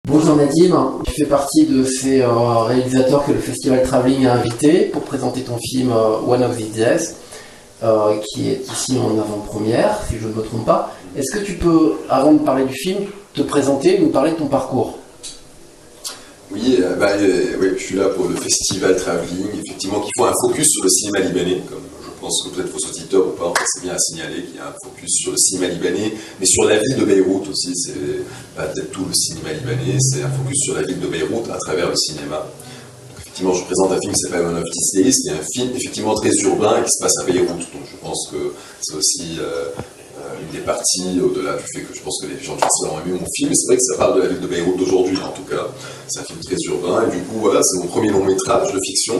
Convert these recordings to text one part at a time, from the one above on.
Bonjour Nadim, tu fais partie de ces réalisateurs que le Festival Travelling a invité pour présenter ton film One of These Days, qui est ici en avant-première, si je ne me trompe pas. Est-ce que tu peux, avant de parler du film, te présenter et nous parler de ton parcours? Oui, oui, je suis là pour le Festival Travelling, effectivement, qui font un focus sur le cinéma libanais, comme je pense que peut-être vos auditeurs ou pas, enfin, c'est bien à signaler qu'il y a un focus sur le cinéma libanais, mais sur la ville de Beyrouth aussi, c'est pas peut-être tout le cinéma libanais, c'est un focus sur la ville de Beyrouth à travers le cinéma. Donc, effectivement, je présente un film qui s'appelle One of These Days, qui est un film effectivement très urbain et qui se passe à Beyrouth, donc je pense que c'est aussi une des parties, au-delà du fait que je pense que les gens du festival ont aimé mon film, mais c'est vrai que ça parle de la ville de Beyrouth d'aujourd'hui, en tout cas. C'est un film très urbain, et du coup, voilà, c'est mon premier long métrage de fiction.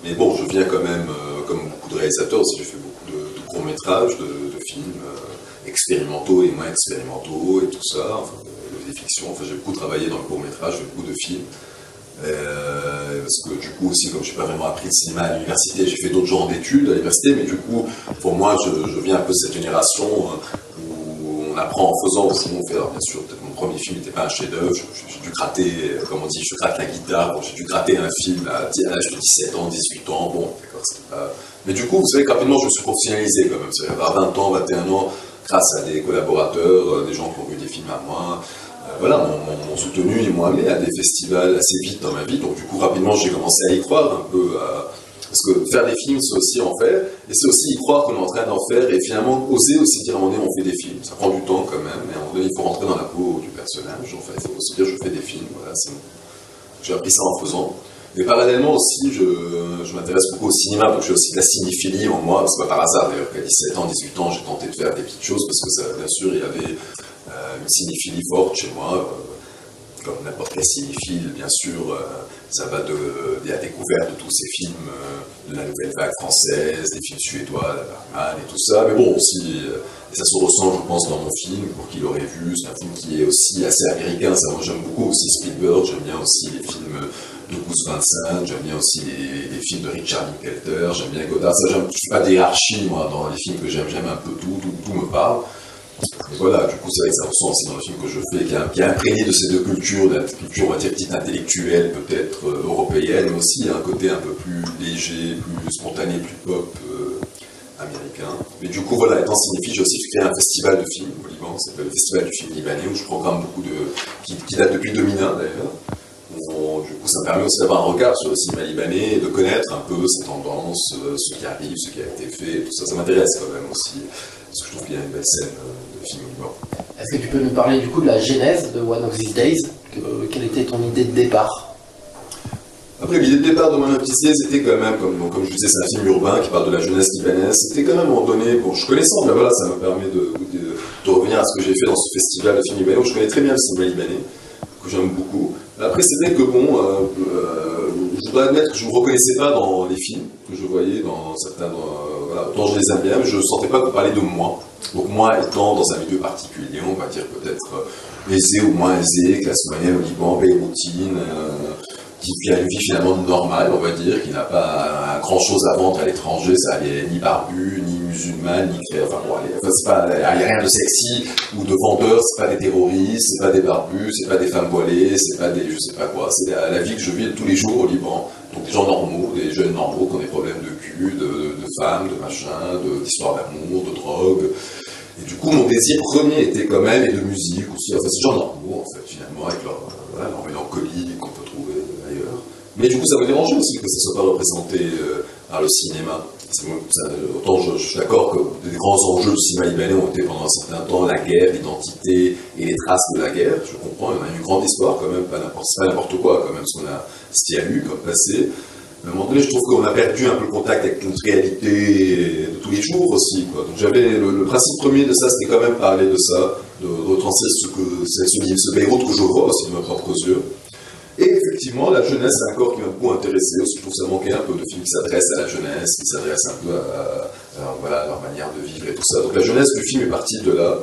Mais bon, je viens quand même, comme beaucoup de réalisateurs aussi, j'ai fait beaucoup de courts métrages, de films expérimentaux et moins expérimentaux, et tout ça, enfin, des fictions. Enfin, j'ai beaucoup travaillé dans le court métrage, j'ai fait beaucoup de films. Parce que du coup aussi, comme je n'ai pas vraiment appris le cinéma à l'université, j'ai fait d'autres genres d'études à l'université, mais du coup, pour moi, je viens un peu de cette génération où on apprend en faisant aussi. On fait, alors bien sûr, peut-être mon premier film n'était pas un chef-d'œuvre, j'ai dû gratter, comme on dit, je gratte la guitare, bon, j'ai dû gratter un film à l'âge de 17 ans, 18 ans, bon, d'accord, c'était pas... Mais du coup, vous savez, rapidement, je me suis professionnalisé quand même, c'est-à-dire à 20 ans, 21 ans, grâce à des collaborateurs, des gens qui ont vu des films à moi, voilà, m'ont soutenu et m'ont amené à des festivals assez vite dans ma vie. Donc du coup, rapidement, j'ai commencé à y croire un peu. Parce que faire des films, c'est aussi en faire. Et c'est aussi y croire qu'on est en train d'en faire. Et finalement, oser aussi dire à un moment donné, on fait des films. Ça prend du temps quand même. Mais à un moment donné, il faut rentrer dans la peau du personnage. Enfin, il faut aussi dire, je fais des films. Voilà, j'ai appris ça en faisant. Mais parallèlement aussi, je m'intéresse beaucoup au cinéma. Donc j'ai aussi de la cinéphilie en moi. C'est pas par hasard d'ailleurs qu'à 17 ans, 18 ans, j'ai tenté de faire des petites choses. Parce que ça, bien sûr, il y avait une cinéphilie forte chez moi, comme n'importe quel cinéphile, bien sûr, ça va de la découverte de tous ces films, de la nouvelle vague française, des films suédois, la Bergman et tout ça, mais bon, aussi, et ça se ressent, je pense, dans mon film, pour qui l'aurait vu, c'est un film qui est aussi assez américain, ça, moi j'aime beaucoup aussi Spielberg, j'aime bien aussi les films de Gus Van Sant, j'aime bien aussi les films de Richard Linklater, j'aime bien Godard, ça, je ne suis pas hiérarchie, moi, dans les films que j'aime un peu tout me parle. Et voilà, du coup, c'est vrai que ça ressent aussi dans le film que je fais, qui est imprégné de ces deux cultures, la culture, on va dire, petite intellectuelle, peut-être européenne, mais aussi un côté un peu plus léger, plus spontané, plus pop américain. Mais du coup, voilà, étant cinéphile, j'ai aussi créé un festival de films au Liban, c'est le Festival du film libanais, où je programme beaucoup qui date depuis 2001 d'ailleurs. Du coup, ça me permet aussi d'avoir un regard sur le cinéma libanais et de connaître un peu ses tendances, ce qui arrive, ce qui a été fait, tout ça. Ça m'intéresse quand même aussi, parce que je trouve qu'il y a une belle scène de film au Liban. Est-ce que tu peux nous parler du coup de la genèse de One of These Days? Quelle était ton idée de départ? Après, l'idée de départ de One of These Days, c'était quand même, comme je disais, c'est un film urbain qui parle de la jeunesse libanaise. C'était quand même à un moment donné, bon, je connaissais, mais voilà, ça me permet de revenir à ce que j'ai fait dans ce festival de film libanais, où je connais très bien le cinéma libanais, que j'aime beaucoup. Après, c'est vrai que bon, je dois admettre que je ne me reconnaissais pas dans les films que je voyais, dans certains, voilà, autant je les aime bien, mais je ne sentais pas qu'on parlait de moi. Donc moi, étant dans un milieu particulier, on va dire peut-être aisé ou moins aisé, classe moyenne au Liban, beyroutine, qui a une vie finalement normale, on va dire, qui n'a pas grand-chose à vendre à l'étranger, ça n'est ni barbu, ni musulman, ni créé, enfin bon, il n'y a rien de sexy ou de vendeur, c'est pas des terroristes, c'est pas des barbus, c'est pas des femmes voilées, c'est pas des je sais pas quoi, c'est la vie que je vis tous les jours au Liban. Donc des gens normaux, des jeunes normaux qui ont des problèmes de cul, de femmes, de machin, d'histoire d'amour, de drogue. Et du coup, mon désir premier était quand même, et de musique aussi, enfin c'est des gens normaux en fait, finalement, avec leur mélancolie qu'on peut trouver ailleurs. Mais du coup, ça me dérangeait aussi que ça ne soit pas représenté par le cinéma. Autant je suis d'accord que des grands enjeux du cinéma libanais ont été pendant un certain temps la guerre, l'identité et les traces de la guerre. Je comprends, il y en a une grande histoire quand même, c'est pas n'importe quoi quand même, ce qu'il y a eu comme passé. Mais à un moment donné, je trouve qu'on a perdu un peu le contact avec notre réalité de tous les jours aussi, quoi. Donc j'avais le principe premier de ça, c'était quand même parler de ça, de retranscrire ce Beyrouth que je vois aussi de mes propres yeux. Et effectivement, la jeunesse, c'est un corps qui m'a beaucoup intéressé. Aussi, je trouve que ça manquait un peu de films qui s'adressent à la jeunesse, qui s'adressent un peu à leur manière de vivre et tout ça. Donc la jeunesse du film est partie de là.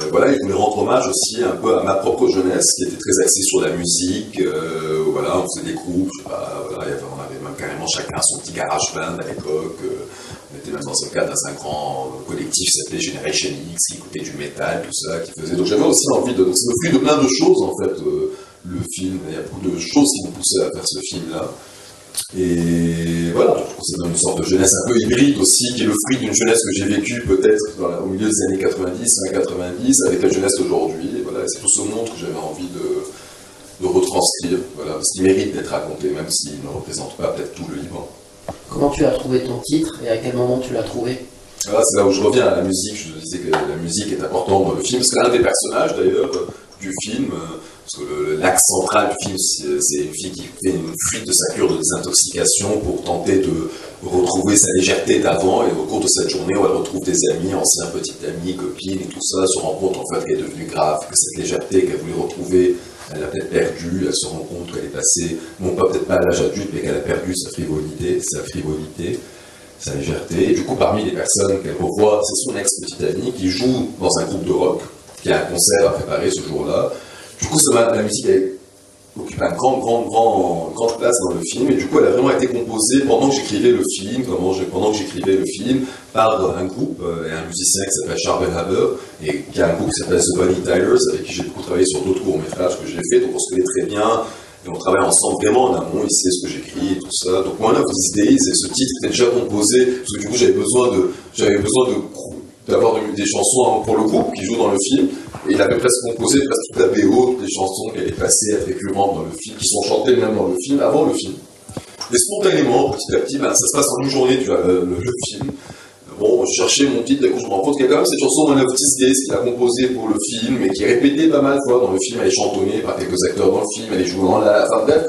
Voilà, il voulait rendre hommage aussi un peu à ma propre jeunesse, qui était très axée sur la musique. Voilà, on faisait des groupes, je sais pas, voilà, on avait même carrément chacun son petit garage band à l'époque. On était même dans un cadre d'un grand collectif qui s'appelait Generation X, qui écoutait du métal, tout ça, qui faisait. Donc j'avais aussi envie de. Donc c'est le fruit de plein de choses en fait, le film. Il y a beaucoup de choses qui m'ont poussé à faire ce film-là. Et voilà, je trouve que c'est même une sorte de jeunesse un peu hybride aussi, qui est le fruit d'une jeunesse que j'ai vécue peut-être au milieu des années 90, fin 90, avec la jeunesse d'aujourd'hui. Et voilà, c'est tout ce monde que j'avais envie de retranscrire, voilà, parce qu'il mérite d'être raconté, même s'il ne représente pas peut-être tout le Liban. Comment tu as trouvé ton titre et à quel moment tu l'as trouvé? Voilà, c'est là où je reviens à la musique. Je disais que la musique est importante dans le film, parce qu'un des personnages d'ailleurs du film, parce que l'axe central du film, c'est une fille qui fait une fuite de sa cure de désintoxication pour tenter de retrouver sa légèreté d'avant, et au cours de cette journée où elle retrouve des amis, anciens petits amis, copines et tout ça, se rend compte en fait qu'elle est devenue grave, que cette légèreté qu'elle voulait retrouver, elle l'a peut-être perdue, elle se rend compte qu'elle est passée, non pas peut-être pas à l'âge adulte, mais qu'elle a perdu sa frivolité, sa légèreté. Et du coup, parmi les personnes qu'elle revoit, c'est son ex-petite amie qui joue dans un groupe de rock, qui a un concert à préparer ce jour-là. Du coup, la musique occupe une grande place dans le film, et du coup, elle a vraiment été composée pendant que j'écrivais le film, par un groupe et un musicien qui s'appelle Charles Haber, et qui a un groupe qui s'appelle The Bunny Tylers, avec qui j'ai beaucoup travaillé sur d'autres courts-métrages que j'ai fait, donc on se connaît très bien. Et on travaille ensemble vraiment en amont, il sait ce que j'écris et tout ça. Donc One of These Days, et ce titre était déjà composé, parce que du coup j'avais besoin d'avoir des chansons pour le groupe qui joue dans le film, et il avait presque composé toute la BO, toutes les chansons qui allaient passer régulièrement dans le film, qui sont chantées même dans le film, avant le film. Et spontanément, petit à petit, ça se passe en une journée, le film. Bon, je cherchais mon titre, et je me rends compte qu'il y a quand même cette chanson One of These Days qu'il a composée pour le film, et qui est répétée pas mal de fois dans le film. Elle est chantonnée par quelques acteurs dans le film, elle est jouée en live, enfin bref,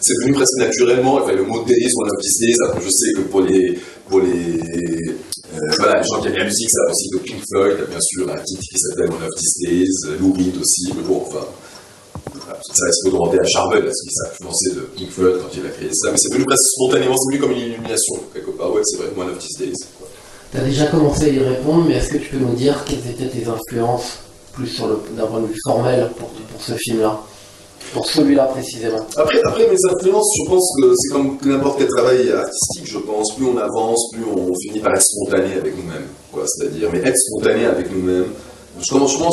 c'est venu presque naturellement. Enfin, le mot Days, One of These Days, après je sais que pour les gens qui aiment la musique, ça aussi de Pink Floyd, il y a bien sûr un titre qui s'appelle One of These Days, Lou Reed aussi, mais bon, enfin, ça il faut demander à Charvel, parce qu'il s'est influencé de Pink Floyd quand il a créé ça, mais c'est venu presque spontanément, c'est venu comme une illumination, quelque part. Ouais, c'est vrai, One of These Days. Tu as déjà commencé à y répondre, mais est-ce que tu peux nous dire quelles étaient tes influences, plus d'un point de vue formel, pour ce film-là, pour celui-là précisément? Après mes influences, je pense que c'est comme n'importe quel travail artistique, je pense. Plus on avance, plus on finit par être spontané avec nous-mêmes. C'est-à-dire, mais être spontané avec nous-mêmes. Je pense que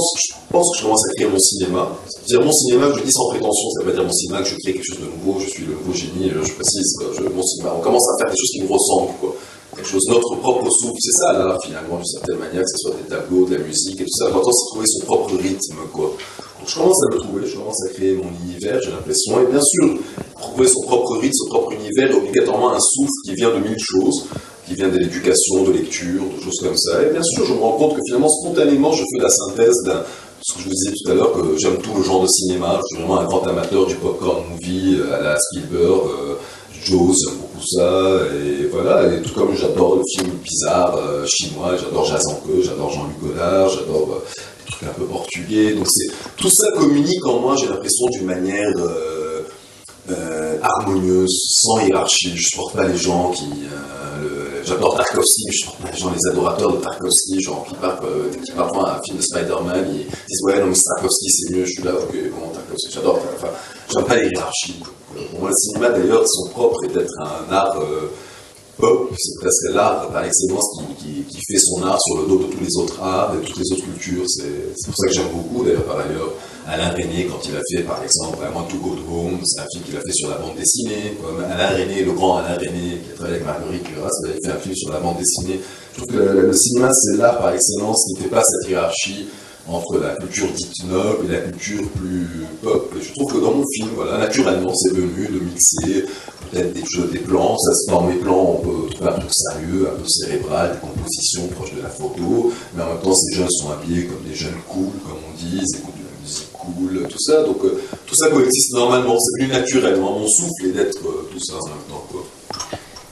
je commence à créer mon cinéma. C'est-à-dire mon cinéma, je dis sans prétention, ça veut pas dire mon cinéma que je crée quelque chose de nouveau, je suis le nouveau génie, je précise. Mon cinéma, on commence à faire des choses qui nous ressemblent, quoi. Quelque chose, notre propre souffle, c'est ça l'art finalement, d'une certaine manière, que ce soit des tableaux, de la musique et tout ça. L'important c'est de trouver son propre rythme, quoi. Donc je commence à le trouver, je commence à créer mon univers, j'ai l'impression, et bien sûr, trouver son propre rythme, son propre univers, obligatoirement un souffle qui vient de mille choses, qui vient de l'éducation, de lecture, de choses comme ça. Et bien sûr, je me rends compte que finalement, spontanément, je fais la synthèse ce que je vous disais tout à l'heure, que j'aime tout le genre de cinéma, je suis vraiment un grand amateur du popcorn movie, à la Spielberg, Jaws, j'aime beaucoup ça, et voilà, et tout comme j'adore le film bizarre chinois, j'adore Jazanke, j'adore Jean-Luc Godard, j'adore des trucs un peu portugais, donc tout ça communique en moi, j'ai l'impression, d'une manière harmonieuse, sans hiérarchie. Je supporte pas les gens qui... j'adore Tarkovsky, mais je supporte pas les gens, les adorateurs de Tarkovsky, genre qui partent voir un film de Spider-Man, ils disent ouais non mais Tarkovsky c'est mieux, je suis là, ok bon Tarkovsky, j'adore, enfin j'aime pas les hiérarchies. Pour moi le cinéma d'ailleurs son propre est d'être un art pop, c'est presque l'art par excellence qui fait son art sur le dos de tous les autres arts et toutes les autres cultures. C'est pour ça que j'aime beaucoup d'ailleurs par ailleurs Alain Resnais quand il a fait par exemple I Want to Go Home, c'est un film qu'il a fait sur la bande dessinée, comme Alain Resnais, le grand Alain Resnais qui a travaillé avec Marguerite Duras, il avait fait un film sur la bande dessinée. Je trouve que le cinéma c'est l'art par excellence qui ne fait pas cette hiérarchie entre la culture dite noble et la culture plus pop. Et je trouve que dans mon film, voilà, naturellement, c'est venu de mixer peut-être des plans. Dans mes plans, on peut trouver un truc sérieux, un peu cérébral, des compositions proches de la photo, mais en même temps, ces jeunes sont habillés comme des jeunes cool, comme on dit, ils écoutent de la musique cool, tout ça. Donc, tout ça coexiste normalement, c'est venu naturellement. Mon souffle est d'être tout ça en même temps, quoi.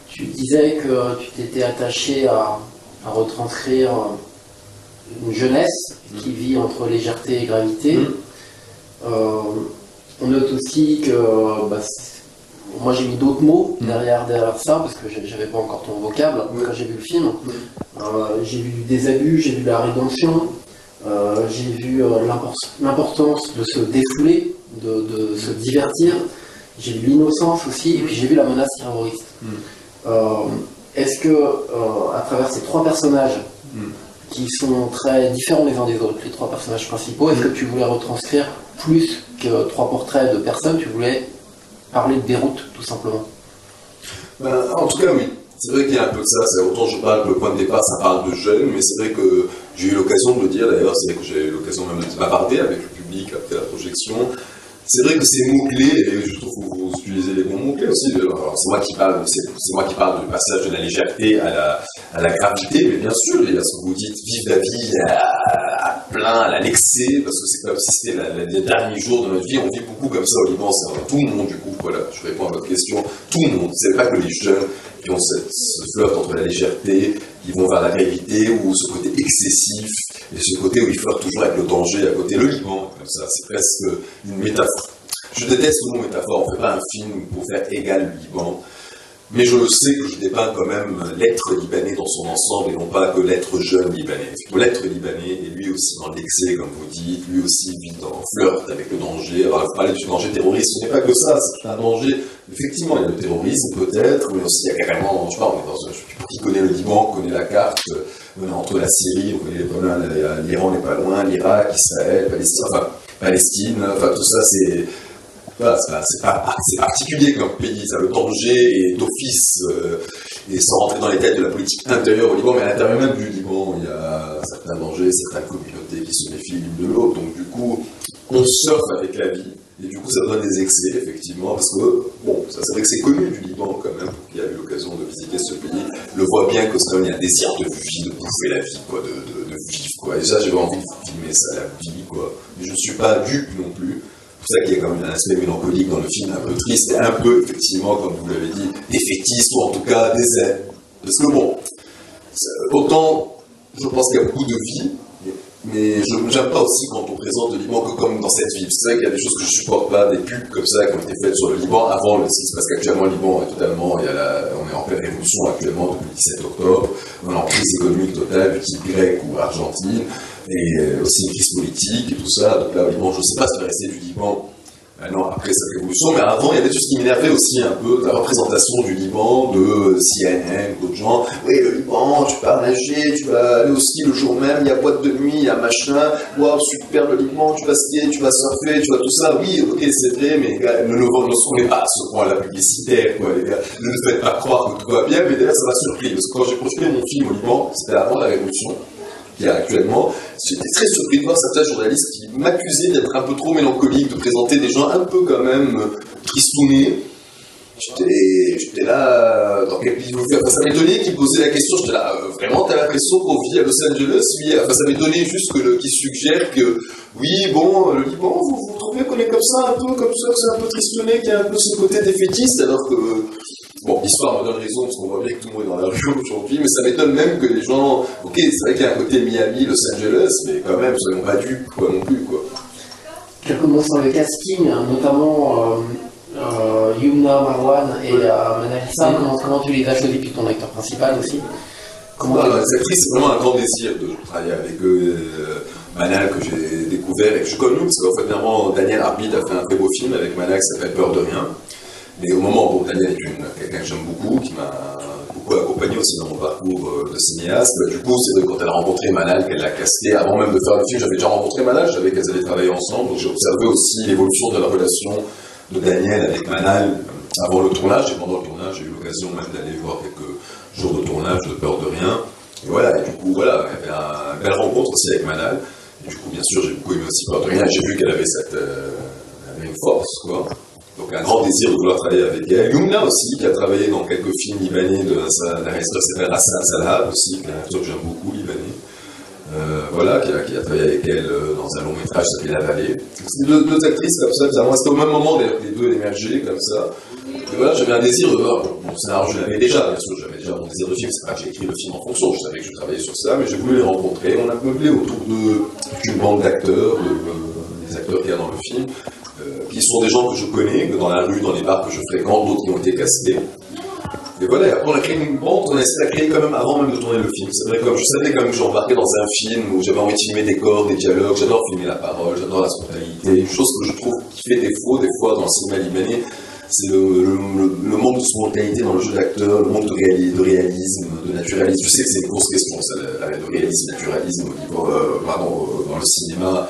Tu disais que tu t'étais attaché à retranscrire une jeunesse qui vit entre légèreté et gravité. On note aussi que moi j'ai mis d'autres mots derrière ça parce que j'avais pas encore ton vocable quand j'ai vu le film. J'ai vu des abus, j'ai vu la rédemption, j'ai vu l'importance de se défouler, de se divertir, j'ai vu l'innocence aussi, et puis j'ai vu la menace terroriste. est-ce que, à travers ces trois personnages, qui sont très différents les uns des autres, les trois personnages principaux, est-ce que tu voulais retranscrire plus que trois portraits de personnes, tu voulais parler de Beyrouth, tout simplement? En tout cas, oui. C'est vrai qu'il y a un peu de ça. Autant je parle que le point de départ, ça parle de jeunes, mais c'est vrai que j'ai eu l'occasion de le dire, d'ailleurs, c'est vrai que j'ai eu l'occasion même de bavarder avec le public après la projection. C'est vrai que ces mots-clés, et je trouve que vous utilisez les bons mots-clés aussi, alors c'est moi qui parle du passage de la légèreté à la gravité, mais bien sûr, il y a ce que vous dites, vivre la vie à plein, à l'excès, parce que c'est comme si c'était les derniers jours de notre vie. On vit beaucoup comme ça au Liban, c'est tout le monde, du coup, voilà, je réponds à votre question, tout le monde, c'est pas que les jeunes qui ont ce flirt entre la légèreté, qui vont vers la gravité, ou ce côté excessif, et ce côté où ils flirtent toujours avec le danger à côté. Le Liban, comme ça, c'est presque une métaphore. Je déteste le mot métaphore, on ne fait pas un film pour faire égal le Liban, mais je sais que je dépeins quand même l'être libanais dans son ensemble, et non pas que l'être jeune libanais. L'être libanais est lui aussi dans l'excès, comme vous dites, lui aussi vit dans flirt avec le danger. Alors, vous parlez du danger terroriste, ce n'est pas que ça, c'est un danger. Effectivement, il y a le terrorisme peut-être, mais aussi il y a carrément, je sais pas, qui connaît le Liban, connaît la carte, on est entre la Syrie, on connaît les problèmes, l'Iran n'est pas loin, l'Irak, Israël, Palestine, enfin tout ça c'est... Voilà, c'est particulier comme pays, ça, le danger est d'office, et sans rentrer dans les têtes de la politique intérieure au Liban, mais à l'intérieur même du Liban, il y a certains dangers, certaines communautés qui se méfient l'une de l'autre, donc du coup, on surfe avec la vie, et du coup ça donne des excès, effectivement, parce que, bon, ça c'est vrai que c'est connu du Liban quand même, pour qui a eu l'occasion de visiter ce pays, le voit bien que c'est il y a un désir de vie, de bouffer la vie, quoi, de vivre, quoi, et ça j'avais envie de filmer ça, la vie, quoi, mais je ne suis pas dupe non plus. C'est pour ça qu'il y a quand même un aspect mélancolique dans le film, un peu triste, et un peu, effectivement, comme vous l'avez dit, défaitiste, ou en tout cas des ailes. Parce que bon, autant, je pense qu'il y a beaucoup de vie, mais je n'aime pas aussi quand on présente le Liban que comme dans cette vie. C'est vrai qu'il y a des choses que je ne supporte pas, des pubs comme ça qui ont été faites sur le Liban avant ce qui se passe qu'actuellement le Liban est totalement, on est en pleine révolution actuellement depuis le 17 octobre, on est en crise économique totale du type grec ou Argentine, et aussi une crise politique et tout ça. Donc là, au Liban, je ne sais pas ce qui va rester du Liban maintenant après cette révolution, mais avant, il y avait des choses qui m'énervaient aussi un peu, la représentation du Liban de CNN, d'autres gens. Oui, le Liban, tu vas nager, tu vas aller au ski le jour même, il y a boîte de nuit, il y a machin, waouh, super le Liban, tu vas skier, tu vas surfer, tu vas tout ça. Oui, ok, c'est vrai, mais gars, ne soyez pas à ce point-là publicitaire, quoi, les gars. Ne faites pas croire que tout va bien, mais d'ailleurs, ça m'a surpris, parce que quand j'ai projeté mon film au Liban, c'était avant la révolution, qu'il y a actuellement, j'étais très surpris de voir certains journalistes qui m'accusaient d'être un peu trop mélancolique, de présenter des gens un peu quand même tristounés. J'étais là, dans quel pays vous faites? Enfin, ça m'étonnait qu'ils posaient la question, j'étais là, vraiment, t'as l'impression qu'on vit à Los Angeles? Oui, enfin, ça m'étonnait juste qu'ils suggèrent que, oui, bon, le Liban, vous trouvez qu'on est comme ça, un peu comme ça, que c'est un peu tristouné, qu'il y a un peu ce côté défaitiste, alors que... Bon, l'histoire me donne raison, parce qu'on voit bien que tout le monde est dans la rue aujourd'hui, mais ça m'étonne même que les gens... Ok, c'est vrai qu'il y a un côté Miami, Los Angeles, mais quand même, soyons pas dupes, quoi, non plus, quoi. Quelques mots sur le casting, notamment Yumna, Marwan et Manal Issa. Comment tu les as choisis, puis ton acteur principal aussi? Les actrices, c'est vraiment un grand désir de travailler avec eux. Manal, que j'ai découvert et que je connais, parce qu'en fait, vraiment, Daniel Arbid a fait un très beau film avec Manal qui s'appelle Peur de rien. Mais au moment où Daniel est quelqu'un que j'aime beaucoup, qui m'a beaucoup accompagné aussi dans mon parcours de cinéaste, du coup, c'est vrai que quand elle a rencontré Manal, qu'elle l'a casté, avant même de faire le film, j'avais déjà rencontré Manal, je savais qu'elles allaient travailler ensemble, donc j'ai observé aussi l'évolution de la relation de Daniel avec Manal avant le tournage, et pendant le tournage, j'ai eu l'occasion même d'aller voir quelques jours de tournage de Peur de rien. Et voilà, et du coup, voilà, il y avait une belle rencontre aussi avec Manal, et du coup, bien sûr, j'ai beaucoup aimé aussi Peur de rien, j'ai vu qu'elle avait elle avait une force, quoi. Donc un grand désir de vouloir travailler avec elle. Yumna aussi, qui a travaillé dans quelques films libanais d'un réalisateur qui s'appelle Hassan Salhab aussi, qui est un réalisateur que j'aime beaucoup, libanais. Voilà, qui a travaillé avec elle dans un long métrage qui s'appelle La Vallée. C'est deux actrices comme ça, bizarrement. C'était au même moment d'ailleurs que les deux émergeaient comme ça. Et voilà, j'avais un désir de voir. Mon scénario, je l'avais déjà, bien sûr, j'avais déjà mon désir de film. C'est pas que j'ai écrit le film en fonction, je savais que je travaillais sur ça, mais j'ai voulu les rencontrer. On a meublé autour d'une bande d'acteurs, des acteurs qu'il y a dans le film. Qui sont des gens que je connais, que dans la rue, dans les bars que je fréquente, d'autres qui ont été castés. Et voilà, après on a créé une bande, on a essayé de la créer quand même avant même de tourner le film. C'est vrai, comme je savais quand même que j'embarquais dans un film où j'avais envie de filmer des corps, des dialogues, j'adore filmer la parole, j'adore la spontanéité. Une chose que je trouve qui fait défaut des fois dans le cinéma libanais, c'est le manque de spontanéité dans le jeu d'acteur, le manque de réalisme, de naturalisme. Je sais que c'est une grosse question, ça, le réalisme, naturalisme au niveau, dans le cinéma.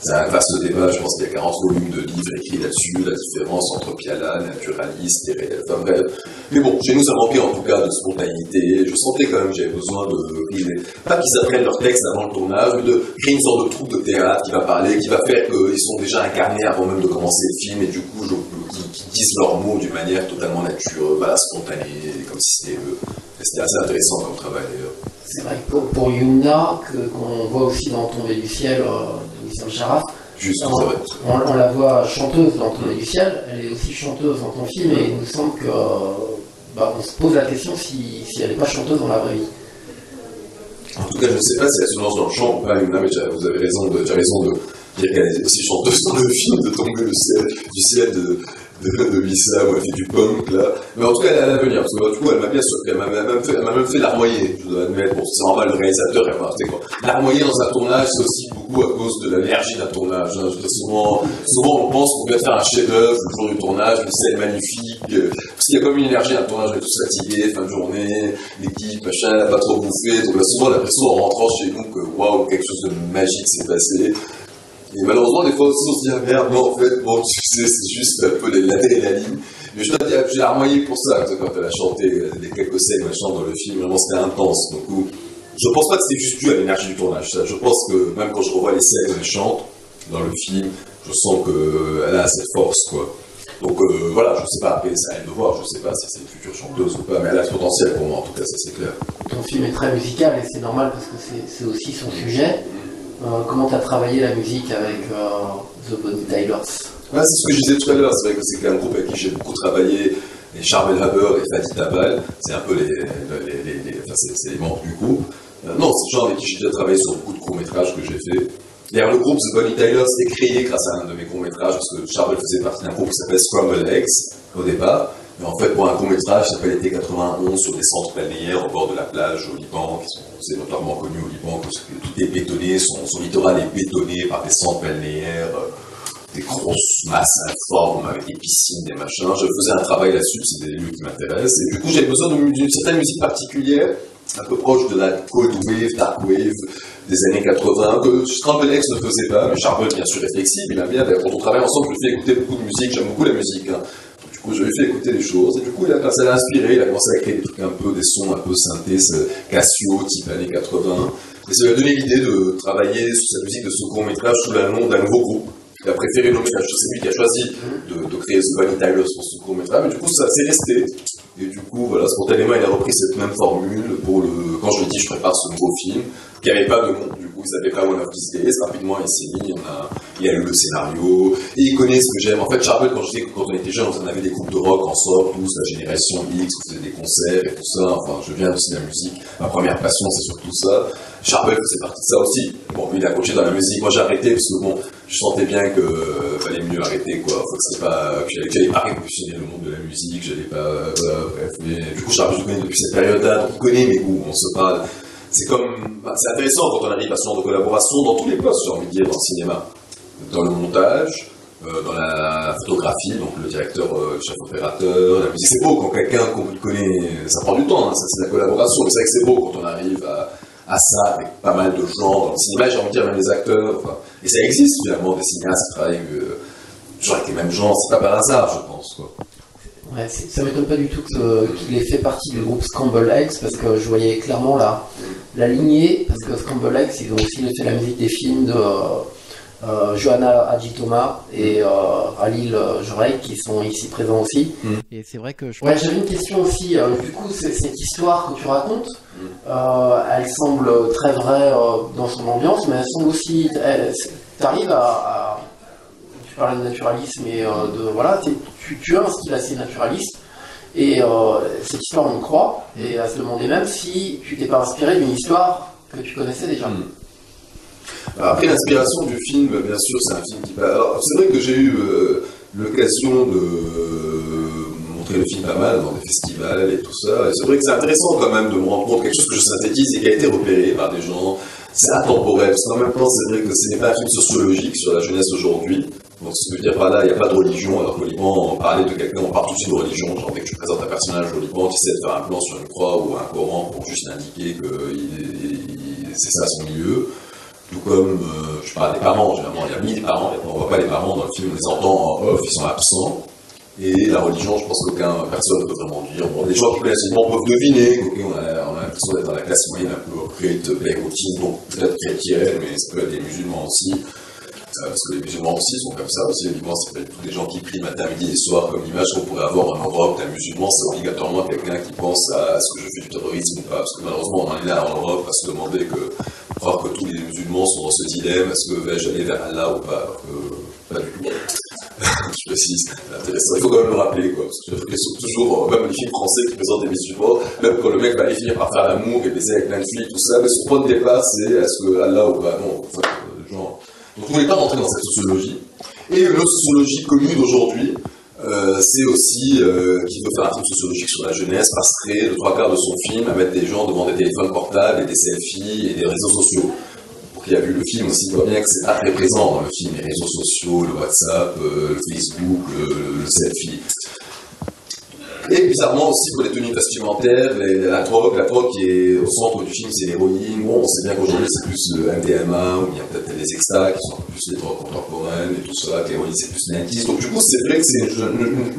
C'est un vaste débat, je pense qu'il y a 40 volumes de livres écrits là-dessus, la différence entre Piala, naturaliste et réel. Enfin bref. Mais bon, chez nous, ça manquait en tout cas de spontanéité. Je sentais quand même que j'avais besoin pas qu'ils apprennent leur texte avant le tournage, mais de créer une sorte de troupe de théâtre qui va parler, qui va faire qu'ils sont déjà incarnés avant même de commencer le film, et du coup, qu'ils disent leurs mots d'une manière totalement naturelle, spontanée, comme si c'était eux. C'était assez intéressant comme travail d'ailleurs. C'est vrai que pour Yumna, qu'on voit aussi dans Tomber du ciel de Wissam Sharaf, on la voit chanteuse dans Tomber du ciel, elle est aussi chanteuse dans ton film, et il nous semble que on se pose la question si elle n'est pas chanteuse dans la vraie vie. En tout cas, je ne sais pas si elle se lance dans le chant ou pas, Yumna, mais vous avez raison de dire qu'elle est aussi chanteuse dans le film de Tomber du ciel de Wissam, où elle fait du punk là. Mais en tout cas, elle a l'avenir, parce que du coup, elle m'a bien surpris, elle m'a même fait larmoyer, je dois admettre. Bon, c'est normal, le réalisateur, larmoyer dans un tournage, c'est aussi beaucoup à cause de l'énergie d'un tournage. Hein. Souvent, on pense qu'on vient de faire un chef-d'œuvre le jour du tournage, une scène magnifique, parce qu'il y a comme une énergie d'un tournage, on est tous fatigués, fin de journée, l'équipe, machin, elle n'a pas trop bouffé, donc on a souvent l'impression en rentrant chez nous que waouh, quelque chose de magique s'est passé. Et malheureusement, des fois aussi, on se dit, ah merde, non, en fait, bon, tu sais, c'est juste un peu l'adrénaline. Mais je dois dire, j'ai larmoyé pour ça, quand elle a chanté les quelques scènes, machin, dans le film, vraiment, c'était intense. Donc, je pense pas que c'était juste dû à l'énergie du tournage. Je pense que, même quand je revois les scènes où elle chante, dans le film, je sens qu'elle a cette force, quoi. Donc, voilà, je sais pas, après, c'est à elle de voir, je sais pas si c'est une future chanteuse ou pas, mais elle a ce potentiel pour moi, en tout cas, ça c'est clair. Ton film est très musical, et c'est normal, parce que c'est aussi son sujet. Comment tu as travaillé la musique avec The Bonnie Tylers? C'est ce que je disais tout à l'heure, c'est vrai que c'est un groupe avec qui j'ai beaucoup travaillé, les Charbel Haber et Fatih Tabal, c'est un peu c'est les membres du groupe. Non, c'est le genre avec qui j'ai déjà travaillé sur beaucoup de courts-métrages que j'ai fait. D'ailleurs, le groupe The Bonnie Tylers s'est créé grâce à un de mes courts-métrages, parce que Charbel faisait partie d'un groupe qui s'appelle Scramble Eggs au départ. Mais en fait, pour un court-métrage qui s'appelle Été 91 sur des centres balnéaires au bord de la plage au Liban, c'est notamment connu au Liban, parce que tout est bétonné, son littoral est bétonné par des centres balnéaires, des grosses masses informes avec des piscines, des machins. Je faisais un travail là-dessus, c'est des lieux qui m'intéressent. Et du coup, j'avais besoin d'une certaine musique particulière, un peu proche de la cold wave, dark wave des années 80, que Scramble Eggs ne faisait pas, mais Charbel, bien sûr, est flexible, il aime bien. Quand on travaille ensemble, je lui fais écouter beaucoup de musique, j'aime beaucoup la musique. Hein. Du coup, je lui ai fait écouter des choses, et du coup, ça l'a inspiré, il a commencé à créer des trucs un peu, des sons un peu synthés, Casio, type années 80. Et ça lui a donné l'idée de travailler sur cette musique de ce court-métrage sous le nom d'un nouveau groupe. Il a préféré nommer, c'est lui qui a choisi de créer The Bonnie Tylers pour ce court-métrage, mais du coup, ça s'est resté. Et du coup, voilà, spontanément, il a repris cette même formule quand je lui ai dit, je prépare ce nouveau film, qui n'avait pas de nom, du coup, il s'appelait pas One of These Days, rapidement, il s'est mis, il a lu le scénario, et il connaît ce que j'aime. En fait, Charbel, quand on était jeune, on avait des groupes de rock ensemble, tous, la génération X, on faisait des concerts et tout ça, enfin, je viens aussi de la musique, ma première passion, c'est surtout ça. Charbel faisait partie de ça aussi. Bon, lui, il a coaché dans la musique, moi j'ai arrêté, parce que bon, je sentais bien que fallait mieux arrêter, quoi. Faut que c'est pas, que j'allais pas révolutionner le monde de la musique, j'allais pas, bref. Mais du coup, Charbel, je le connais depuis cette période-là, donc il connaît mes goûts, on se parle. C'est c'est intéressant quand on arrive à ce genre de collaboration dans tous les postes, j'ai envie de dire, dans le cinéma. Dans le montage, dans la photographie, donc le directeur, chef opérateur, la musique. C'est beau quand quelqu'un qu'on connaît, ça prend du temps, hein, c'est la collaboration, mais c'est vrai que c'est beau quand on arrive à ça avec pas mal de gens dans le cinéma, j'ai envie de dire même les acteurs, enfin, et ça existe finalement, des cinéastes qui travaillent toujours avec les mêmes gens, c'est pas par hasard, je pense, quoi. Ouais, ça m'étonne pas du tout qu'il ait fait partie du groupe Scramble Eggs, parce que je voyais clairement la lignée, parce que Scramble Eggs, ils ont aussi fait la musique des films de Johanna Hadji-Thomas et Halil Jorek, qui sont ici présents aussi. Et c'est vrai que j'avais une question aussi, du coup, cette histoire que tu racontes, elle semble très vraie dans son ambiance, mais elle semble aussi, tu arrives à tu parlais de naturalisme et voilà, tu as un style assez naturaliste, et cette histoire on y croit, et à se demander même si tu t'es pas inspiré d'une histoire que tu connaissais déjà. Après, l'inspiration du film, bien sûr, c'est un film qui va... Alors, c'est vrai que j'ai eu l'occasion de montrer le film pas mal dans des festivals et tout ça, et c'est vrai que c'est intéressant quand même de me rendre compte quelque chose que je synthétise et qui a été repéré par des gens. C'est intemporel, parce qu'en même temps, c'est vrai que ce n'est pas un film sociologique sur la jeunesse aujourd'hui. Donc, ce que je veux dire par là, il n'y a pas de religion, alors qu'au Liban, on parlait de quelqu'un, on parle tout de suite de religion. Genre, dès que tu présentes un personnage au Liban, tu essaies de faire un plan sur une croix ou un Coran pour juste indiquer que c'est ça son milieu. Tout comme, je parle des parents, généralement, il y a 1000 parents, on ne voit pas les parents dans le film, on les entend en off, ils sont absents. Et la religion, je pense personne ne peut vraiment dire. Bon, les gens qui connaissent le Liban peuvent deviner, on a l'impression d'être dans la classe moyenne un peu crête, béroutine, donc peut-être chrétienne, mais ça peut être des musulmans aussi. Parce que les musulmans aussi sont comme ça, aussi, le Liban, c'est pas tous des gens qui prient matin, midi et soir, comme l'image qu'on pourrait avoir en Europe d'un musulman, c'est obligatoirement quelqu'un qui pense à ce que je fais du terrorisme ou pas. Parce que malheureusement, on en est là en Europe à se demander croire que tous les musulmans sont dans ce dilemme, est-ce que vais-je aller vers Allah ou pas, alors que pas du tout. Je précise, c'est intéressant, il faut quand même le rappeler, quoi, parce que j'ai l'impression que toujours, même les films français qui présentent des musulmans, même quand le mec va aller finir par faire l'amour et baiser avec plein de filles, tout ça, mais son point de départ, c'est est-ce que Allah ou pas, non, enfin, genre. Donc on ne voulait pas rentrer dans cette sociologie. Et une autre sociologie commune aujourd'hui, c'est aussi qu'il veut faire un truc sociologique sur la jeunesse, passerait le 3/4 de son film à mettre des gens devant des téléphones portables et des selfies et des réseaux sociaux. Pour qui a vu le film aussi voit bien que c'est pas très présent dans le film, les réseaux sociaux, le WhatsApp, le Facebook, le selfie. Et bizarrement aussi pour les tenues vestimentaires, la drogue qui est au centre du film, c'est l'héroïne. Bon, on sait bien qu'aujourd'hui c'est plus MDMA, ou il y a peut-être des extras qui sont un peu plus les drogues contemporaines et tout ça, que l'héroïne c'est plus l'indice. Donc du coup c'est vrai que c'est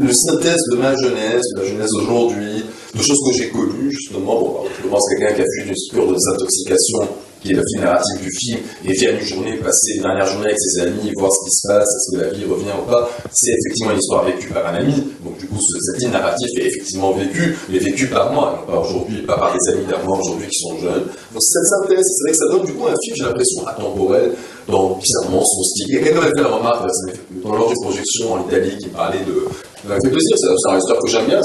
une synthèse de ma jeunesse, de la jeunesse d'aujourd'hui, de choses que j'ai connues justement. Bon, je pense quelqu'un qui a fui d'une cure de désintoxication, qui est le fil narratif du film, et vient une journée, passer une dernière journée avec ses amis, voir ce qui se passe, est-ce que la vie revient ou pas, c'est effectivement une histoire vécue par un ami. Donc du coup, cette ligne narrative est effectivement vécue, mais vécue par moi, non pas aujourd'hui, pas par des amis d'avant aujourd'hui qui sont jeunes. Donc cette synthèse, c'est vrai que ça donne du coup un film, j'ai l'impression, atemporel, dans bizarrement son style. Il y a quelqu'un qui m'a fait la remarque, dans l'ordre de projection en Italie, qui parlait de... Ça m'a fait plaisir, c'est un réalisateur que j'aime bien.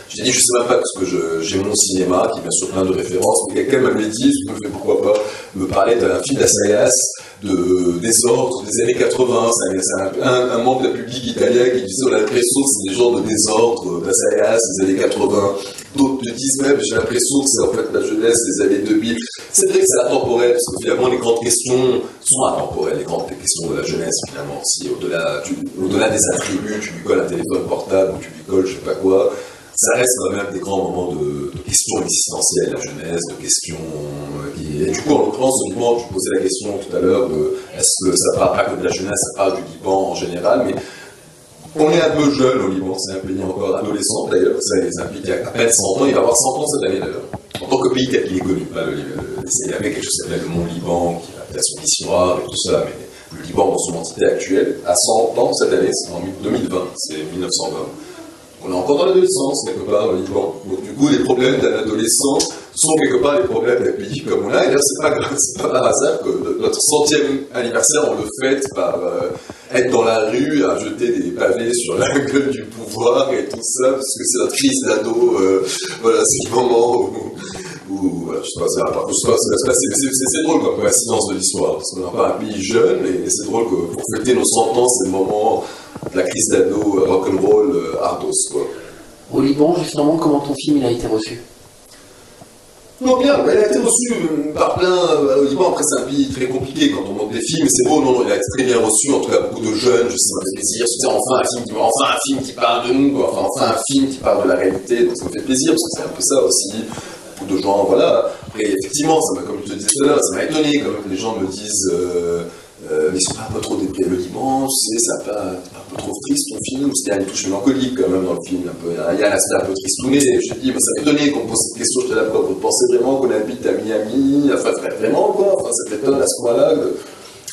J'ai dit, je sais même pas, parce que j'ai mon cinéma, qui vient sur plein de références, mais quelqu'un m'avait dit, je me fais pourquoi pas, me parler d'un film d'Assayas, de désordre des années 80. C'est un membre de la public italien qui disait, on a l'impression que c'est des genres de désordre d'Assayas des années 80. D'autres te disent même, j'ai l'impression que c'est en fait la jeunesse des années 2000. C'est vrai que c'est atemporel, parce que finalement les grandes questions sont atemporelles, les grandes questions de la jeunesse finalement. Si au-delà des attributs, tu lui colles un téléphone portable ou tu lui colles je sais pas quoi, ça reste quand même des grands moments de questions existentielles, la jeunesse, de questions qui... Et du coup, en l'occurrence, au Liban, je posais la question tout à l'heure de est-ce que ça parle pas que de la jeunesse, ça parle du Liban en général, mais on est un peu jeune au Liban, c'est un pays encore adolescent d'ailleurs, ça les implique à peine 100 ans, il va avoir 100 ans cette année d'ailleurs. En tant que pays tel qu'il est connu, pas il y avait quelque chose qui s'appelle le Mont Liban, qui a son histoire et tout ça, mais le Liban dans son entité actuelle a 100 ans cette année, c'est en 2020, c'est 1920. On est encore dans l'adolescence, quelque part, au Liban. Donc, du coup, les problèmes d'un adolescent sont quelque part les problèmes d'un pays comme on a. Et là, c'est pas grave, c'est pas par hasard que notre 100e anniversaire, on le fête par être dans la rue, à jeter des pavés sur la gueule du pouvoir et tout ça, parce que c'est notre crise d'ado. Voilà, c'est le moment où voilà, je sais pas, c'est drôle, quoi, coïncidence de l'histoire. Parce qu'on n'a pas un pays jeune, et c'est drôle que pour fêter nos 100 ans, c'est le moment de la crise d'ado, rock'n'roll, ardos, quoi. Au Liban, justement, comment ton film il a été reçu? Non, bien, il a été reçu par plein. Au Liban, après, c'est un pays très compliqué quand on monte des films, c'est beau, non, il a été très bien reçu, en tout cas, beaucoup de jeunes, je sais, ça m'a fait plaisir, se dire enfin un film qui parle de nous, quoi, enfin un film qui parle de la réalité, donc ça me fait plaisir, parce que c'est un peu ça aussi. Beaucoup de gens, voilà. Après, effectivement, comme je te disais tout à l'heure, ça m'a étonné quand même que les gens me disent. Mais ils sont pas un peu trop déprimés le Liban, tu sais, c'est un peu trop triste ton film, parce qu'il y a une touche mélancolique quand même dans le film, un peu, il y a un aspect un peu tristouné, je te dis, ça m'étonnait qu'on me pose cette question, j'étais là, vous pensez vraiment qu'on habite à Miami, enfin vraiment quoi, enfin ça t'étonne à ce point-là,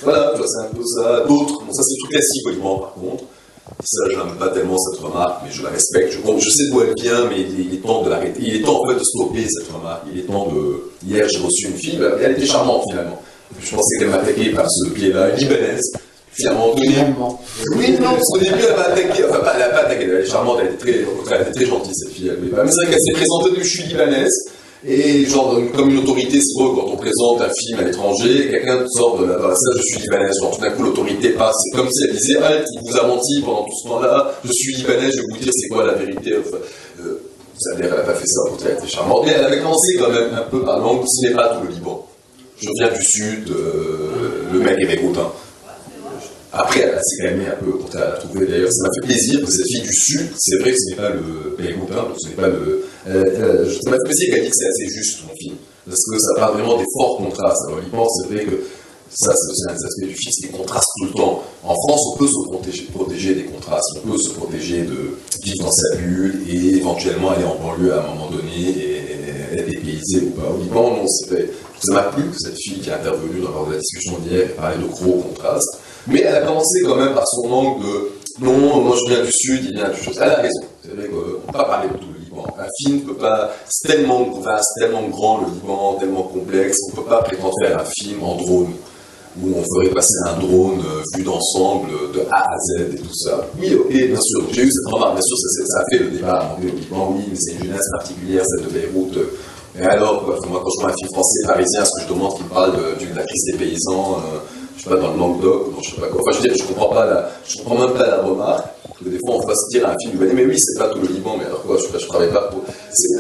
voilà, c'est un peu ça, d'autres, bon ça c'est tout classique au Liban par contre, ça j'aime pas tellement cette remarque, mais je la respecte, je sais d'où elle vient, mais il est temps de l'arrêter, il est temps en fait de stopper cette remarque, il est temps hier j'ai reçu une fille, elle était charmante finalement. Je pensais qu'elle m'attaquait par ce biais-là, une libanaise. Finalement, oui, non, parce qu'au début, elle m'a attaqué. Enfin, elle n'a pas attaqué, elle est charmante, elle était très gentille, cette fille. Mais c'est vrai qu'elle s'est présentée que je suis libanaise. Et genre, comme une autorité, c'est drôle, quand on présente un film à l'étranger, quelqu'un sort de la salle, je suis libanaise. Genre, tout d'un coup, l'autorité passe. C'est comme si elle disait, il vous a menti pendant tout ce temps-là, je suis libanaise, je vais vous dire c'est quoi la vérité. Enfin, elle n'a pas fait ça pour elle était charmante. Mais elle avait commencé quand même un peu par langue, ce n'est pas tout le Liban. Je viens du sud, le mec est mécontent. Après, elle s'est calmée un peu quand elle a trouvé. D'ailleurs, ça m'a fait plaisir que cette fille du Sud, c'est vrai que ce n'est pas les copains, ce n'est pas ça m'a fait plaisir qu'elle dise que c'est assez juste mon film. Parce que ça parle vraiment des forts contrastes. Alors, il pense, c'est vrai que ça, c'est aussi un des aspects du film, c'est des contrastes tout le temps. En France, on peut se protéger des contrastes, on peut se protéger de vivre dans sa bulle et éventuellement aller en banlieue à un moment donné et être dépaysé ou pas. Au Liban, non, ça m'a plu que cette fille qui est intervenue dans la discussion d'hier parlait de gros contrastes. Mais elle a commencé quand même par son angle de non, moi je viens du Sud, il vient du Sud. Elle a raison. C'est vrai qu'on ne peut pas parler de tout le Liban. Un film ne peut pas. C'est tellement vaste, tellement grand le Liban, tellement complexe. On ne peut pas prétendre faire un film en drone où on ferait passer un drone vu d'ensemble de A à Z et tout ça. Oui, ok, bien sûr. J'ai eu cette remarque. Bien sûr, ça a fait le débat à au Liban. Oui, mais c'est une jeunesse particulière, celle de Beyrouth. Et alors, quoi, moi, quand je vois un film français parisien, ce que je demande qu'il parle de la crise des paysans. Je sais pas, dans le Languedoc, ou dans je sais pas quoi. Enfin, je veux dire, je comprends même pas la remarque, que des fois on fasse dire à un film, mais oui, c'est pas tout le Liban, mais alors quoi, je travaille pas pour.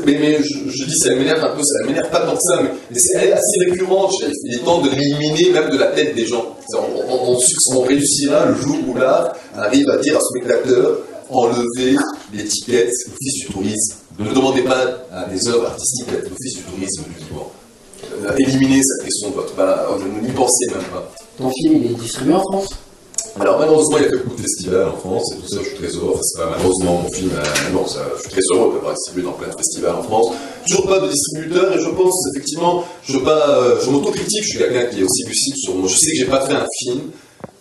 Mais je dis, ça m'énerve un peu, ça m'énerve pas tant que ça, mais elle est assez récurrente. Il est temps de l'éliminer même de la tête des gens. On réussira le jour où l'art arrive à dire à son spectateur, enlever l'étiquette office du tourisme. Ne demandez pas à des œuvres artistiques d'être office du tourisme du Liban. Éliminer cette question, ne n'y pensez même pas. Ton film, il est distribué en France? Alors malheureusement, il y a fait beaucoup de festivals en France, et tout ça, je suis très heureux. Enfin, c'est pas malheureusement mon film, je suis très heureux d'avoir distribué dans plein de festivals en France. Toujours pas de distributeur, et je pense, effectivement, je m'autocritique, je suis quelqu'un qui est aussi lucide sur moi. Je sais que j'ai pas fait un film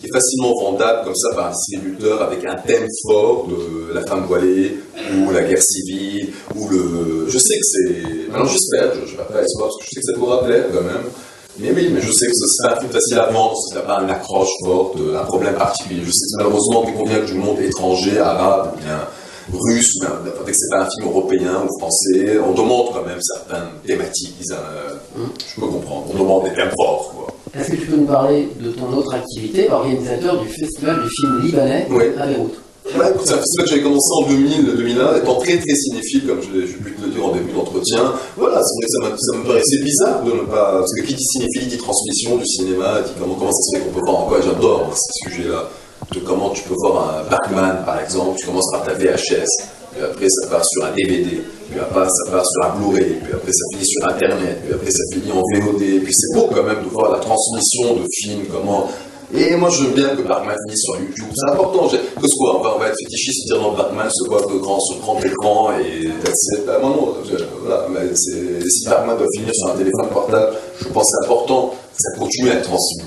qui est facilement vendable comme ça par un distributeur avec un thème fort de la femme voilée, ou la guerre civile, ou je sais que c'est. Maintenant j'espère, je vais pas espoir, parce que je sais que ça pourra plaire quand même. Mais oui, mais je sais que ce serait un film facile à vendre, ce serait pas une accroche forte, un problème particulier. Je sais que malheureusement, dès qu'on vient du monde étranger, arabe, ou bien russe, ou bien, dès que c'est pas un film européen ou français, on demande quand même certaines thématiques. Je peux comprendre, on demande des thèmes forts, quoi. Est-ce que tu peux nous parler de ton autre activité, organisateur du festival du film libanais à Beyrouth? Ouais, c'est un festival que j'avais commencé en 2000-2001, étant très très cinéphile, comme j'ai pu te le dire en début d'entretien. Voilà, c'est vrai que ça me paraissait bizarre de ne pas. Parce que qui dit cinéphile dit transmission du cinéma, dit comment ça se fait qu'on peut voir en quoi, j'adore ces sujets-là. De comment tu peux voir un Batman par exemple, tu commences par ta VHS, puis après ça part sur un DVD, puis après ça part sur un Blu-ray, puis après ça finit sur Internet, puis après ça finit en VOD, puis c'est beau quand même de voir la transmission de films, comment. Et moi, je veux bien que Batman finisse sur YouTube. C'est important. Que ce soit, on va être fétichiste, dire non, Batman se voit sur grand écran et c'est non, voilà. Mais si Batman doit finir sur un téléphone portable, je pense que c'est important que ça continue à être transmis.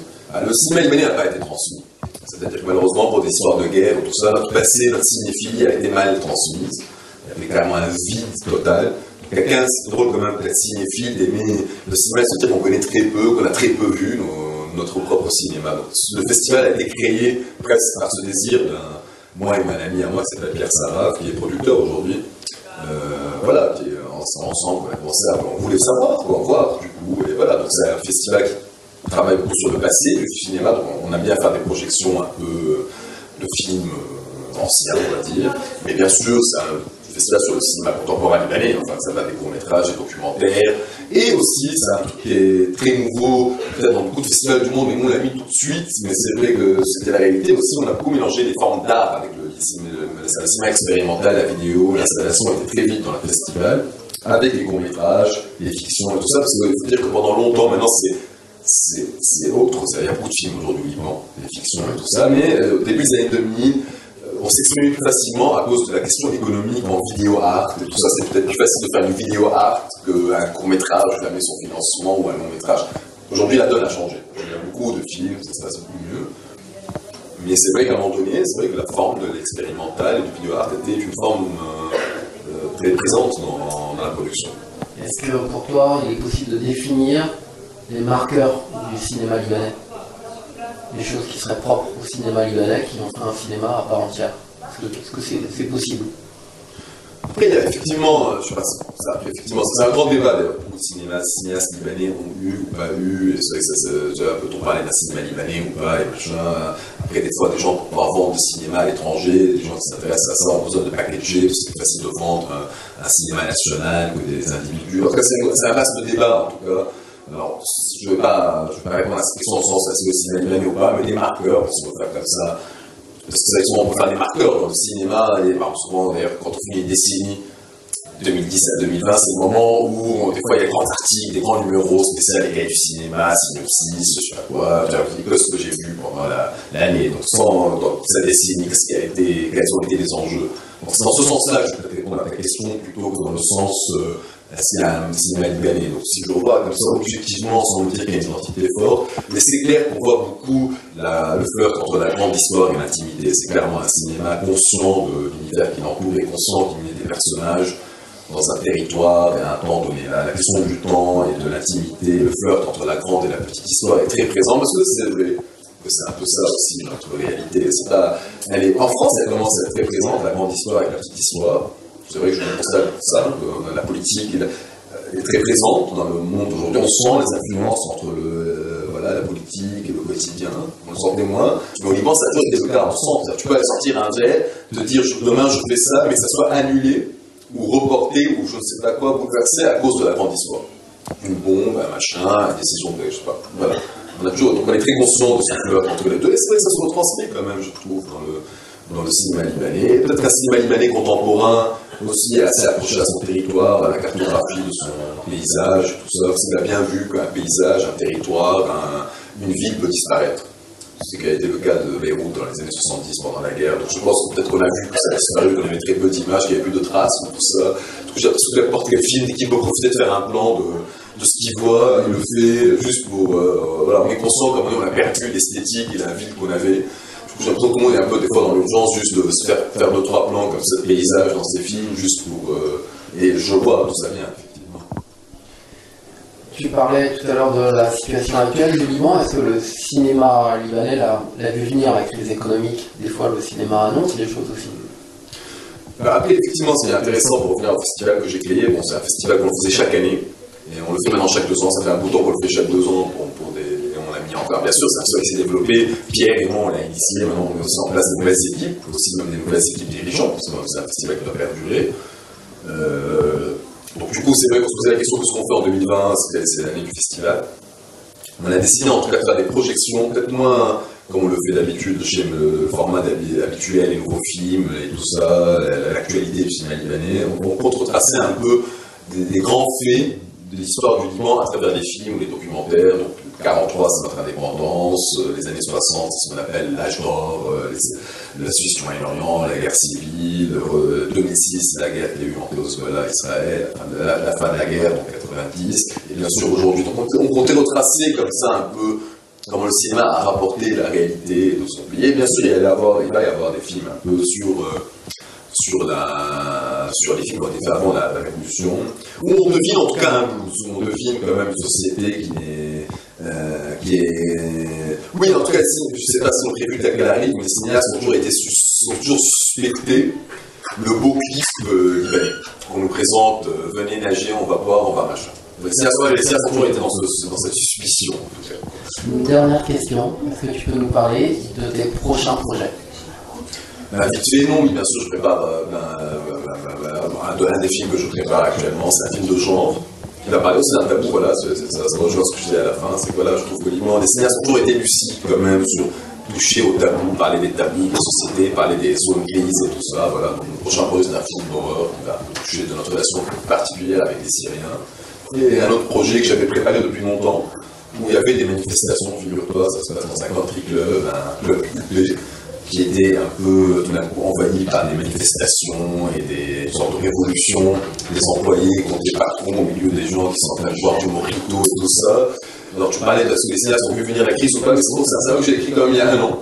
Le cinéma libanais n'a pas été transmis. C'est-à-dire que malheureusement, pour des histoires de guerre ou tout ça, notre passé, notre cinéphilie a été mal transmise. Il y avait clairement un vide total. Quelqu'un, c'est drôle quand même d'être cinéphile, d'aimer le cinéma, c'est-à-dire qu'on connaît très peu, qu'on a très peu vu notre propre cinéma. Donc, le festival a été créé presque par ce désir moi et mon ami à moi, qui s'appelle Pierre Sarah, qui est producteur aujourd'hui. Voilà, qui ensemble, on voulait savoir, voir du coup. Et voilà, donc c'est un festival qui travaille beaucoup sur le passé, le cinéma. Donc on aime bien faire des projections un peu de films anciens, on va dire. Mais bien sûr, c'est un festival sur le cinéma contemporain libanais, enfin ça va des courts-métrages, des documentaires, et aussi c'est un truc qui est très nouveau, peut-être dans beaucoup de festivals du monde, mais nous on l'a mis tout de suite, mais c'est vrai que c'était la réalité aussi, on a beaucoup mélangé les formes d'art avec le cinéma expérimental, la vidéo, l'installation était très vite dans le festival, avec les courts-métrages, les fictions et tout ça, parce qu'il faut dire que pendant longtemps, maintenant c'est autre, il y a beaucoup de films aujourd'hui au Liban, des fictions et tout ça, mais au début des années 2000, on s'exprimait plus facilement à cause de la question économique en vidéo art et tout ça. C'est peut-être plus facile de faire du vidéo art qu'un court-métrage, jamais son financement ou un long-métrage. Aujourd'hui, la donne a changé. Il y a beaucoup de films, ça se passe beaucoup mieux. Mais c'est vrai qu'à un moment donné, c'est vrai que la forme de l'expérimental et du vidéo art était une forme très présente dans la production. Est-ce que pour toi, il est possible de définir les marqueurs du cinéma libanais? Des choses qui seraient propres au cinéma libanais, qui en feraient un cinéma à part entière. Est-ce que c'est possible? Après, il y a effectivement, je sais pas, effectivement, c'est un grand débat d'ailleurs. Beaucoup de cinéastes libanais ont eu ou pas eu, et c'est vrai que peut-on parler d'un cinéma libanais ou pas, et machin. Après, des fois, des gens pour pouvoir vendre du cinéma à l'étranger, des gens qui s'intéressent à ça ont besoin de packager, parce que c'est facile de vendre un cinéma national que des individus. Après, c'est un vaste débat en tout cas. Alors, je ne vais pas répondre à cette question au sens est-ce que le cinéma libanais ou pas, mais des marqueurs, si on peut faire comme ça. Parce que c'est vrai que souvent on peut faire des marqueurs dans le cinéma, et souvent d'ailleurs quand on finit une décennie, 2010 à 2020, c'est le moment où des fois il y a des grands articles, des grands numéros spéciaux des gars du cinéma, synopsis, je sais pas quoi, que ce que j'ai vu pendant l'année, donc dans cette décennie, quels ont été les enjeux. Donc c'est dans ce sens-là que je peux répondre à ta question plutôt que dans le sens est-ce qu'il y a un cinéma libanais. Donc si je le vois comme ça, objectivement, sans me dire qu'il y a une identité forte, mais c'est clair qu'on voit beaucoup le flirt entre la grande histoire et l'intimité. C'est clairement un cinéma conscient de l'univers qui l'entoure et conscient qu'il y a des personnages dans un territoire et à un temps donné. La question du temps et de l'intimité, le flirt entre la grande et la petite histoire est très présent parce que c'est un peu ça aussi notre réalité. En France, elle commence à être très présente, la grande histoire et la petite histoire. C'est vrai que je constate ça, la politique est très présente dans le monde aujourd'hui. On sent les influences entre la politique et le quotidien, on le sent témoin, mais au Liban, ça a toujours été le cas, on sent. Tu peux aller sortir un jet, te dire demain je fais ça, mais que ça soit annulé ou reporté ou je ne sais pas quoi, bouleversé à cause de la grande histoire. Une bombe, un machin, une décision de, je sais pas. Voilà. Donc on est très conscient de ce flirt entre les deux, et c'est vrai que ça se retransmet quand même, je trouve, dans le cinéma libanais. Peut-être qu'un cinéma libanais contemporain aussi est assez approché à son territoire, à la cartographie de son paysage, tout ça. Parce qu'il a bien vu qu'un paysage, un territoire, une ville peut disparaître. C'est ce qui a été le cas de Beyrouth dans les années 70 pendant la guerre. Donc je pense que peut-être qu'on a vu que ça a disparu, qu'on avait très peu d'images, qu'il n'y avait plus de traces, tout ça. J'ai l'impression que n'importe quel film qui peut profiter de faire un plan de ce qu'il voit, il le fait juste pour... on est conscient comme on a perdu l'esthétique et la ville qu'on avait. J'ai l'impression que tout le monde est un peu des fois dans l'urgence juste de se faire 2-3 plans comme ça de paysage dans ses films, juste pour... et je vois d'où ça vient, effectivement. Tu parlais tout à l'heure de la situation actuelle du Liban. Est-ce que le cinéma libanais l'a vu venir avec les économiques? Des fois, le cinéma annonce des choses aussi. Après, effectivement, c'est intéressant pour revenir au festival que j'ai créé. Bon, c'est un festival qu'on faisait chaque année. Et on le fait maintenant chaque 2 ans. Ça fait un bout de temps qu'on le fait chaque 2 ans pour des... On a mis encore, bien sûr, c'est un truc qui s'est développé. Pierre et moi, on l'a initié. Maintenant, on met aussi en place de nouvelles équipes, aussi même des nouvelles équipes dirigeantes, parce que c'est un festival qui doit perdurer. Donc, du coup, c'est vrai qu'on se posait la question de ce qu'on fait en 2020, c'est l'année du festival. On a décidé en tout cas de faire des projections, peut-être moins comme on le fait d'habitude chez le format habituel, les nouveaux films et tout ça, l'actualité du cinéma libanais. On compte retracer un peu des grands faits de l'histoire du Liban à travers des films ou des documentaires. Donc, 43, c'est notre indépendance, les années 60, c'est ce qu'on appelle l'âge d'or, la situation au Moyen-Orient, la guerre civile, 2006, la guerre qu'il y a eu entre Hezbollah et Israël, la fin de la guerre, donc 90, et bien sûr aujourd'hui. Donc on comptait retracer comme ça un peu comment le cinéma a rapporté la réalité de son pays. Et bien sûr, il va y avoir des films un peu sur les films qui ont été faits avant la Révolution, où on devine en tout cas un blues, où on devine quand même une société qui est... Oui, en tout cas, je ne sais pas si on prévu qu'elle arrive, mais les cinéastes ont toujours suspecté le beau clip libanais. On nous présente, venez nager, on va boire, on va machin. Les cinéastes ont toujours été dans cette suspicion, en tout cas. Une dernière question, est-ce que tu peux nous parler de tes prochains projets? Vite fait, non, mais bien sûr, je prépare un des films que je prépare actuellement, c'est un film de genre. Il va parler aussi d'un tabou, voilà, ça rejoint ce que je disais à la fin, c'est que voilà, je trouve que les cinéastes ont toujours été lucides quand même sur toucher au tabou, parler des tabous de la société, parler des zones grises et tout ça, voilà. Donc le prochain projet c'est un film d'horreur qui va toucher de notre relation particulière avec les Syriens. Et un autre projet que j'avais préparé depuis longtemps, où il y avait des manifestations, figure-toi, ça se passe dans un country club, un club qui était un peu tout d'un coup envahi par des manifestations et des sortes de révolutions, des employés contre les patrons au milieu des gens qui sont en train de boire du mojito et tout ça. Alors tu parlais de ce que les cinéastes ont vu venir la crise ou pas, mais c'est un que j'ai écrit quand même il y a 1 an.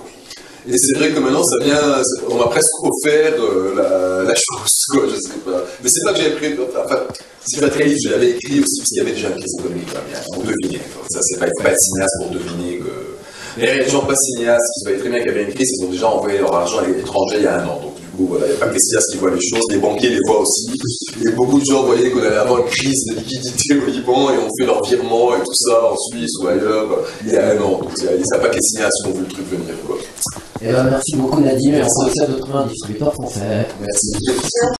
Et c'est vrai que maintenant ça vient, on m'a presque offert la chose, quoi, je sais pas. Mais c'est pas que j'avais pris, enfin, si je vais très vite, je l'avais écrit aussi parce qu'il y avait déjà une crise économique quand même, on devinait. Ça, il ne faut pas être cinéaste pour deviner que. Les gens pas cinéastes qui savaient très bien qu'il y avait une crise, ils ont déjà envoyé leur argent à l'étranger il y a 1 an. Donc du coup, voilà, il n'y a pas que les cinéastes qui voient les choses, les banquiers les voient aussi. Et beaucoup de gens voyaient qu'on allait avoir une crise de liquidité au Liban et ont fait leur virement et tout ça en Suisse ou ailleurs il y a 1 an. Donc il n'y a pas que les cinéastes qui ont vu le truc venir, quoi. Merci beaucoup Nadim, et on se retrouve à d'autres distributeurs français. Merci.